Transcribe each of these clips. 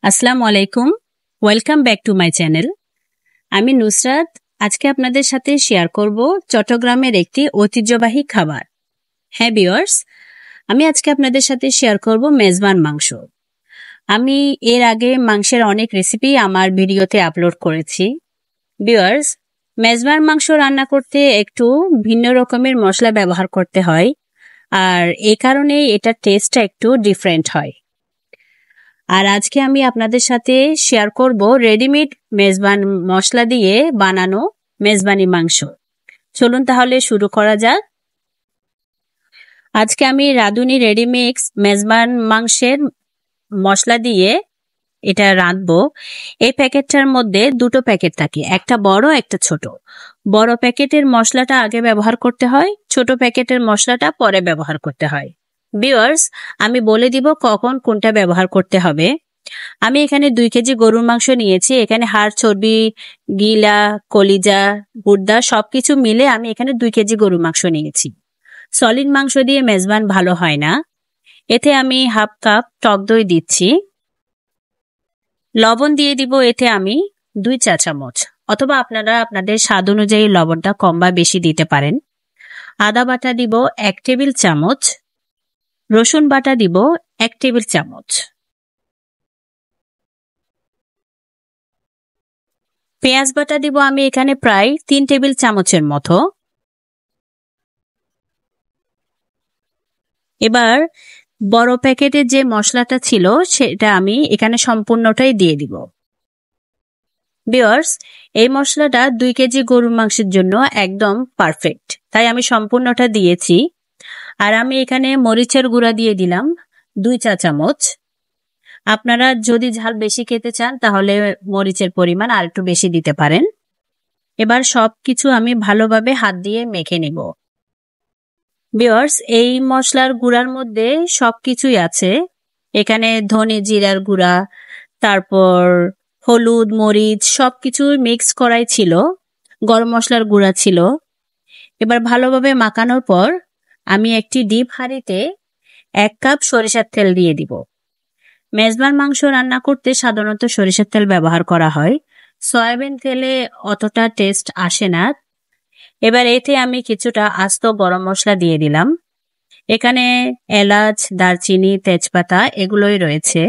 আসসালামু আলাইকুম, welcome back to my channel. আমি নুসরাত। আজকে আপনাদের সাথে শেয়ার করব চট্টগ্রামের একটি ঐতিহ্যবাহী খাবার। হ্যাঁ ভিউয়ার্স, আমি আজকে আপনাদের সাথে শেয়ার করব মেজবান মাংস। আমি এর আগে মাংসের অনেক রেসিপি আমার ভিডিওতে আপলোড করেছি। ভিউয়ার্স, মেজবান মাংস রান্না করতে একটু ভিন্ন রকমের মশলা ব্যবহার করতে হয়, আর এই কারণেই এটার টেস্টটা একটু ডিফারেন্ট হয়। আর আজকে আমি আপনাদের সাথে শেয়ার করব রেডিমেড মেজবান মশলা দিয়ে বানানো মেজবানি মাংস। চলুন তাহলে শুরু করা যাক। আজকে আমি রাঁধুনি রেডিমিক্স মেজবান মাংসের মশলা দিয়ে এটা রাঁধবো। এই প্যাকেটটার মধ্যে দুটো প্যাকেট থাকে, একটা বড় একটা ছোট। বড় প্যাকেটের মশলাটা আগে ব্যবহার করতে হয়, ছোট প্যাকেটের মশলাটা পরে ব্যবহার করতে হয়। ভিউয়ার্স, আমি বলে দিব কখন কোনটা ব্যবহার করতে হবে। আমি এখানে 2 কেজি গরুর মাংস নিয়েছি। এখানে হাড়, চর্বি, গিলা, কলিজা, গুর্দা সবকিছু মিলে আমি এখানে 2 কেজি গরুর মাংস নিয়েছি। সলিড মাংস দিয়ে মেজবান ভালো হয় না। এতে আমি হাফ কাপ টক দই দিচ্ছি। লবণ দিয়ে দিব এতে আমি 2 চা চামচ, অথবা আপনারা আপনাদের স্বাদ অনুযায়ী লবণটা কম বা বেশি দিতে পারেন। আদা বাটা দিব 1 টেবিল চামচ। রসুন বাটা দিব 1 টেবিল চামচ। পেঁয়াজ বাটা দিব আমি এখানে প্রায় 3 টেবিল চামচের মতো। এবার বড় প্যাকেটের যে মশলাটা ছিল সেটা আমি এখানে সম্পূর্ণটাই দিয়ে দিব। ভিউয়ার্স, এই মশলাটা 2 কেজি গরুর মাংসের জন্য একদম পারফেক্ট, তাই আমি সম্পূর্ণটা দিয়েছি। আর আমি এখানে মরিচের গুঁড়া দিয়ে দিলাম 2 চা চামচ। আপনারা যদি ঝাল বেশি খেতে চান তাহলে মরিচের পরিমাণ আর একটু বেশি দিতে পারেন। এবার সবকিছু আমি ভালোভাবে হাত দিয়ে মেখে নিব। ভিউয়ার্স, এই মশলার গুঁড়ার মধ্যে সবকিছুই আছে। এখানে ধনে জিরার গুঁড়া, তারপর হলুদ, মরিচ সবকিছু মিক্স করাই ছিল, গরম মশলার গুঁড়া ছিল। এবার ভালোভাবে মাখানোর পর আমি একটি ডিপ হাঁড়িতে 1 কাপ সরিষার তেল দিয়ে দিব। মেজবান মাংস রান্না করতে সাধারণত সরিষার তেল ব্যবহার করা হয়, সয়াবিন তেলে অতটা টেস্ট আসে না। এবার এতে আমি কিছুটা আস্ত গরম মশলা দিয়ে দিলাম। এখানে এলাচ, দারচিনি, তেজপাতা এগুলোই রয়েছে।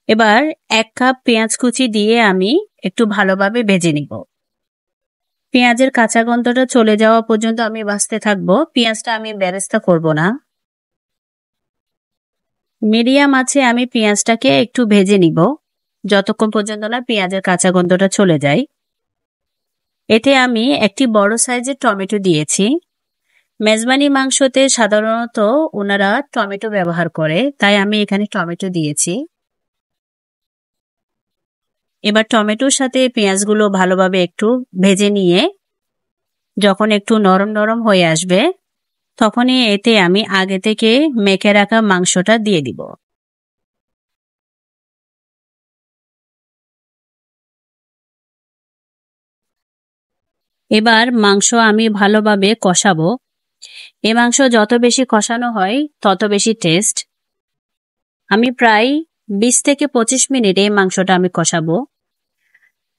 এবার 1 কাপ পেঁয়াজ কুচি দিয়ে আমি একটু ভালোভাবে ভেজে নিব। পেঁয়াজের কাঁচা গন্ধটা চলে যাওয়া পর্যন্ত আমি ভাজতে থাকবো। পেঁয়াজটা আমি বেরেস্তা করব না। মিডিয়াম আঁচে আমি পেঁয়াজটাকে একটু ভেজে নিব যতক্ষণ পর্যন্ত না পেঁয়াজের কাঁচা গন্ধটা চলে যায়। এতে আমি একটি বড় সাইজের টমেটো দিয়েছি। মেজবানি মাংসতে সাধারণত ওনারা টমেটো ব্যবহার করে, তাই আমি এখানে টমেটো দিয়েছি। এবার টমেটোর সাথে পেঁয়াজগুলো ভালোভাবে একটু ভেজে নিয়ে যখন একটু নরম নরম হয়ে আসবে তখনই এতে আমি আগে থেকে মেখে রাখা মাংসটা দিয়ে দিব। এবার মাংস আমি ভালোভাবে কষাবো। এই মাংস যত বেশি কষানো হয় তত বেশি টেস্ট। আমি প্রায় 20 থেকে 25 মিনিট এই মাংসটা আমি কষাবো।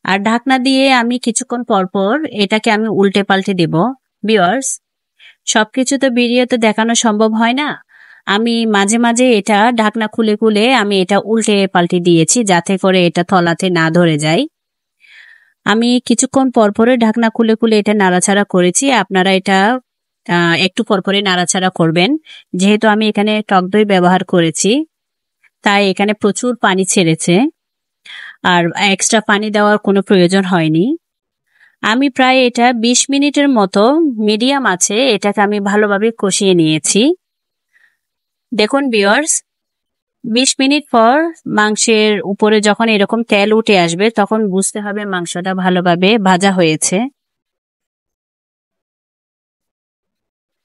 আর ঢাকনা দিয়ে আমি কিছুক্ষণ পর পর এটাকে আমি উল্টে পাল্টে দেব। ভিউয়ার্স, সবকিছু তো ভিডিওতে দেখানো সম্ভব হয় না। আমি মাঝে মাঝে এটা ঢাকনা খুলে খুলে আমি এটা উল্টে পাল্টে দিয়েছি যাতে করে এটা তলাতে না ধরে যায়। আমি কিছুক্ষণ পরপরে ঢাকনা খুলে খুলে এটা নাড়াচাড়া করেছি। আপনারা এটা একটু পরপরে নাড়াচাড়া করবেন। যেহেতু আমি এখানে টক দই ব্যবহার করেছি তাই এখানে প্রচুর পানি ছেড়েছে, আর এক্সট্রা পানি দেওয়ার কোনো প্রয়োজন হয়নি। আমি প্রায় এটা 20 মিনিটের মতো মিডিয়াম আছে এটাকে আমি ভালোভাবে কষিয়ে নিয়েছি। দেখুন ভিউয়ার্স, 20 মিনিট পর মাংসের উপরে যখন এরকম তেল উঠে আসবে তখন বুঝতে হবে মাংসটা ভালোভাবে ভাজা হয়েছে।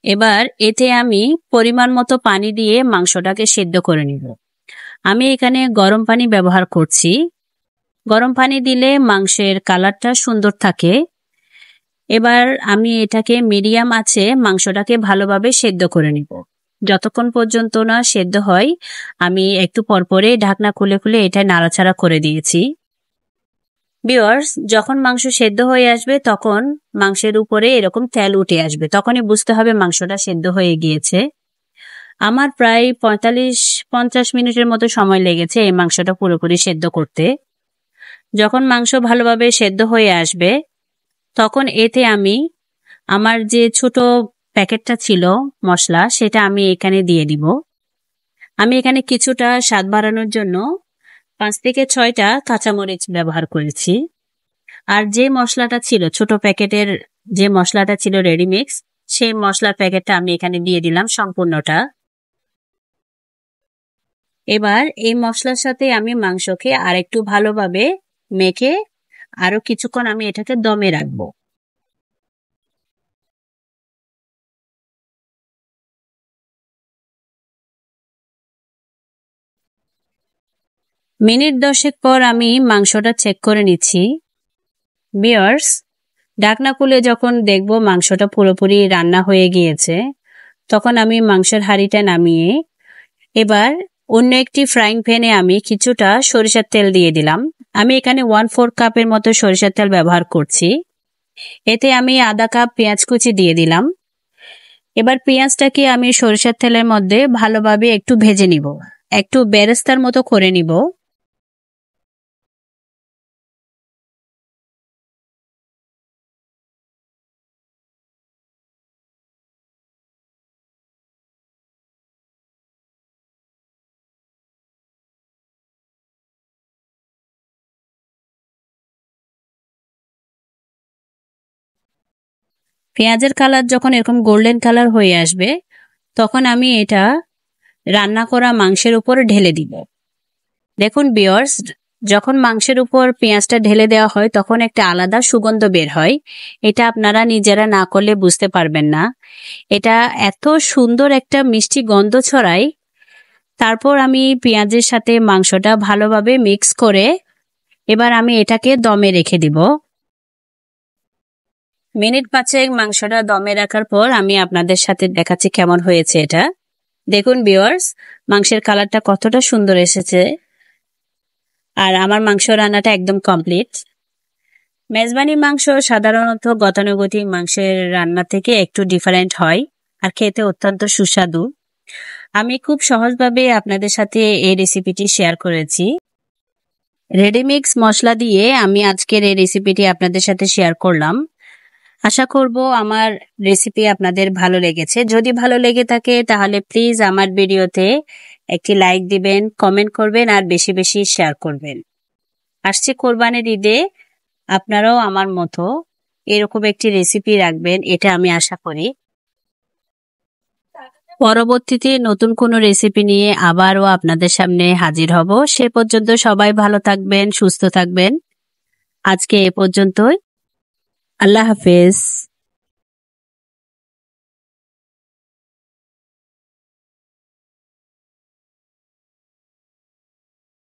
এবার এতে আমি পরিমাণ মতো পানি দিয়ে মাংসটাকে সেদ্ধ করে নিব। আমি এখানে গরম পানি ব্যবহার করছি। গরম পানি দিলে মাংসের কালারটা সুন্দর থাকে। এবার আমি এটাকে মিডিয়াম আঁচে মাংসটাকে ভালোভাবে সেদ্ধ করে নিব। যতক্ষণ পর্যন্ত না সেদ্ধ হয় আমি একটু পরপরে ঢাকনা খুলে খুলে এটা নাড়াচাড়া করে দিয়েছি। ভিউয়ার্স, যখন মাংস সেদ্ধ হয়ে আসবে তখন মাংসের উপরে এরকম তেল উঠে আসবে, তখনই বুঝতে হবে মাংসটা সেদ্ধ হয়ে গিয়েছে। আমার প্রায় 45-50 মিনিটের মতো সময় লেগেছে এই মাংসটা পুরোপুরি সেদ্ধ করতে। যখন মাংস ভালোভাবে সেদ্ধ হয়ে আসবে তখন এতে আমি আমার যে ছোট প্যাকেটটা ছিল মশলা সেটা আমি এখানে দিয়ে দিব। আমি এখানে কিছুটা স্বাদ বাড়ানোর জন্য 5 থেকে 6টা কাঁচামরিচ ব্যবহার করেছি। আর যে মশলাটা ছিল ছোট প্যাকেটের, যে মশলাটা ছিল রেডিমিক্স, সেই মশলার প্যাকেটটা আমি এখানে দিয়ে দিলাম সম্পূর্ণটা। এবার এই মশলার সাথে আমি মাংসকে আরেকটু ভালোভাবে মেখে আরো কিছুক্ষণ আমি এটাকে দমে রাখবো। মিনিট 10 পর আমি মাংসটা চেক করে নিচ্ছি। ভিউয়ার্স, ঢাকনা খুলে যখন দেখব মাংসটা পুরোপুরি রান্না হয়ে গিয়েছে তখন আমি মাংসের হাঁড়িটা নামিয়ে এবার অন্য একটি ফ্রাইং প্যানে আমি কিছুটা সরিষার তেল দিয়ে দিলাম। আমি এখানে 1/4 কাপের মতো সরিষার তেল ব্যবহার করছি। এতে আমি আধা কাপ পেঁয়াজ কুচি দিয়ে দিলাম। এবার পেঁয়াজটাকে আমি সরিষার তেলের মধ্যে ভালোভাবে একটু ভেজে নিব, একটু বেরেস্তার মতো করে নিব। পেঁয়াজের কালার যখন এরকম গোল্ডেন কালার হয়ে আসবে তখন আমি এটা রান্না করা মাংসের উপর ঢেলে দিব। দেখুন ভিউয়ার্স, যখন মাংসের উপর পেঁয়াজটা ঢেলে দেওয়া হয় তখন একটা আলাদা সুগন্ধ বের হয়। এটা আপনারা নিজেরা না করলে বুঝতে পারবেন না। এটা এত সুন্দর একটা মিষ্টি গন্ধ ছড়ায়। তারপর আমি পেঁয়াজের সাথে মাংসটা ভালোভাবে মিক্স করে এবার আমি এটাকে দমে রেখে দিব। মিনিট 5 মাংসটা দমে রাখার পর আমি আপনাদের সাথে দেখাচ্ছি কেমন হয়েছে এটা। দেখুন ভিউয়ার্স, মাংসের কালারটা কতটা সুন্দর এসেছে। আর আমার মাংস রান্নাটা একদম কমপ্লিট। মেজবানি মাংস সাধারণত গতানুগতিক মাংসের রান্না থেকে একটু ডিফারেন্ট হয় আর খেতে অত্যন্ত সুস্বাদু। আমি খুব সহজভাবে আপনাদের সাথে এই রেসিপিটি শেয়ার করেছি। রেডিমিক্স মশলা দিয়ে আমি আজকের এই রেসিপিটি আপনাদের সাথে শেয়ার করলাম। আশা করব আমার রেসিপি আপনাদের ভালো লেগেছে। যদি ভালো লেগে থাকে তাহলে প্লিজ আমার ভিডিওতে একটি লাইক দিবেন, কমেন্ট করবেন আর বেশি বেশি শেয়ার করবেন। আসছে কোরবানির ঈদে আপনারাও আমার মতো এরকম একটি রেসিপি রাখবেন, এটা আমি আশা করি। পরবর্তীতে নতুন কোনো রেসিপি নিয়ে আবারও আপনাদের সামনে হাজির হব। সে পর্যন্ত সবাই ভালো থাকবেন, সুস্থ থাকবেন। আজকে এ পর্যন্তই। আল্লাহ হাফেজ।